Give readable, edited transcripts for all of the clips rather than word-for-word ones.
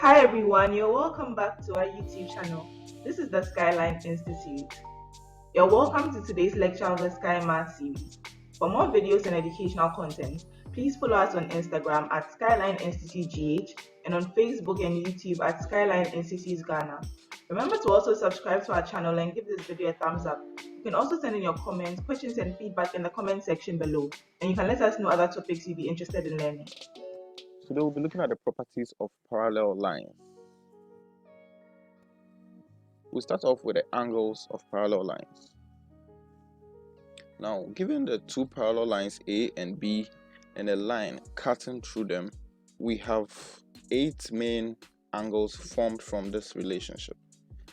Hi everyone, you're welcome back to our YouTube channel. This is the Skyline Institute. You're welcome to today's lecture of the SkyMath Series. For more videos and educational content, please follow us on Instagram at Skyline Institute GH and on Facebook and YouTube at Skyline Institute Ghana. Remember to also subscribe to our channel and give this video a thumbs up. You can also send in your comments, questions and feedback in the comment section below, and you can let us know other topics you'd be interested in learning. Today we'll be looking at the properties of parallel lines. We'll start off with the angles of parallel lines. Now, given the two parallel lines A and B and a line cutting through them, we have 8 main angles formed from this relationship.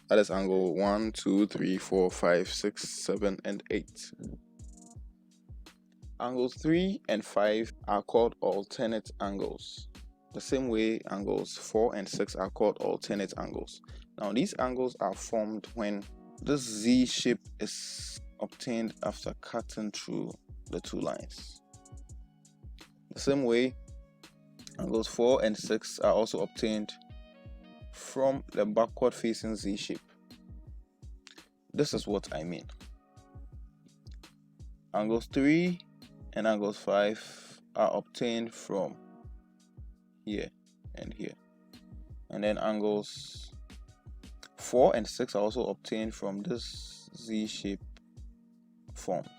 That is angle 1, 2, 3, 4, 5, 6, 7, and 8. Angles 3 and 5 are called alternate angles. The same way angles 4 and 6 are called alternate angles. Now these angles are formed when this Z shape is obtained after cutting through the two lines. The same way angles 4 and 6 are also obtained from the backward facing Z shape. This is what I mean. Angles 3 and angles 5 are obtained from here and here, and then angles 4 and 6 are also obtained from this Z shape formed.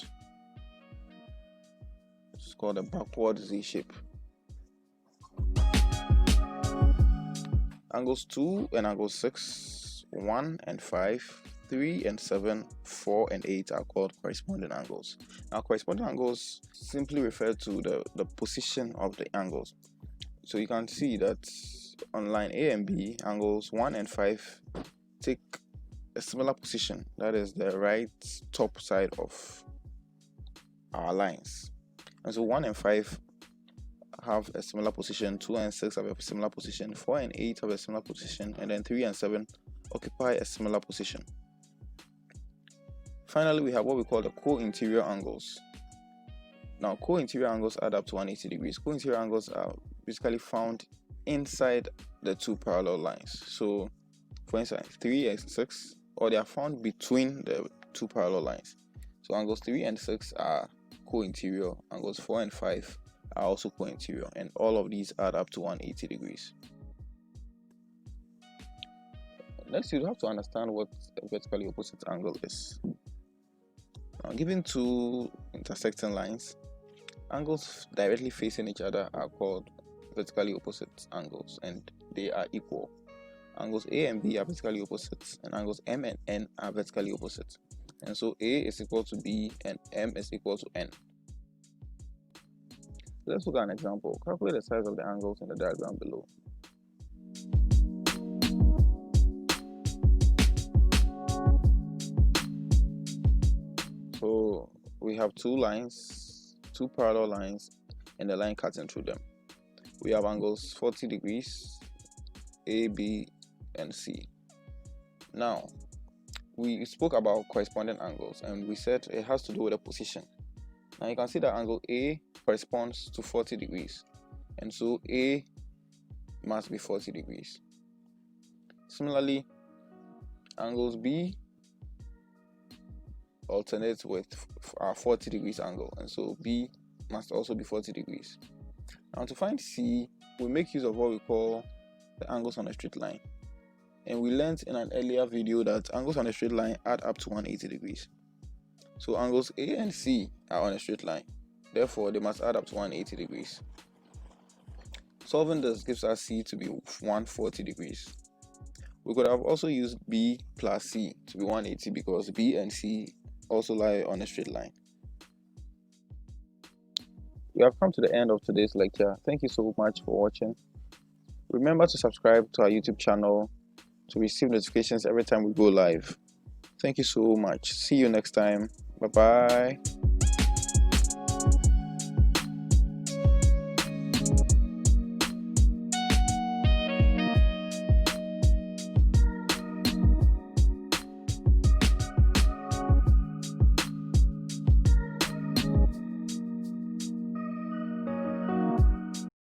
It's called a backward Z shape. Angles 2 and angles 6, 1 and 5, 3 and 7, 4 and 8 are called corresponding angles. Now corresponding angles simply refer to the position of the angles. So you can see that on line A and B, angles 1 and 5 take a similar position, that is the right top side of our lines. And so 1 and 5 have a similar position, 2 and 6 have a similar position, 4 and 8 have a similar position, and then 3 and 7 occupy a similar position. Finally, we have what we call the co-interior angles. Now co-interior angles add up to 180 degrees. Co-interior angles are basically found inside the two parallel lines. So for instance, 3 and 6, or they are found between the two parallel lines. So angles 3 and 6 are co-interior, angles 4 and 5 are also co-interior, and all of these add up to 180 degrees. Next, you have to understand what a vertically opposite angle is. Now, given two intersecting lines, angles directly facing each other are called vertically opposite angles, and they are equal. Angles A and B are vertically opposite, and angles M and N are vertically opposite. And so A is equal to B and M is equal to N. Let's look at an example. Calculate the size of the angles in the diagram below. So we have two lines, two parallel lines, and the line cutting through them. We have angles 40 degrees, A, B, and C. Now, we spoke about corresponding angles, and we said it has to do with the position. Now you can see that angle A corresponds to 40 degrees, and so A must be 40 degrees. Similarly, angles B alternate with our 40 degrees angle, and so B must also be 40 degrees. Now to find C, we make use of what we call the angles on a straight line. And we learned in an earlier video that angles on a straight line add up to 180 degrees. So angles A and C are on a straight line. Therefore, they must add up to 180 degrees. Solving this gives us C to be 140 degrees. We could have also used B plus C to be 180 because B and C also lie on a straight line. We have come to the end of today's lecture. Thank you so much for watching. Remember to subscribe to our YouTube channel to receive notifications every time we go live. Thank you so much. See you next time. Bye bye.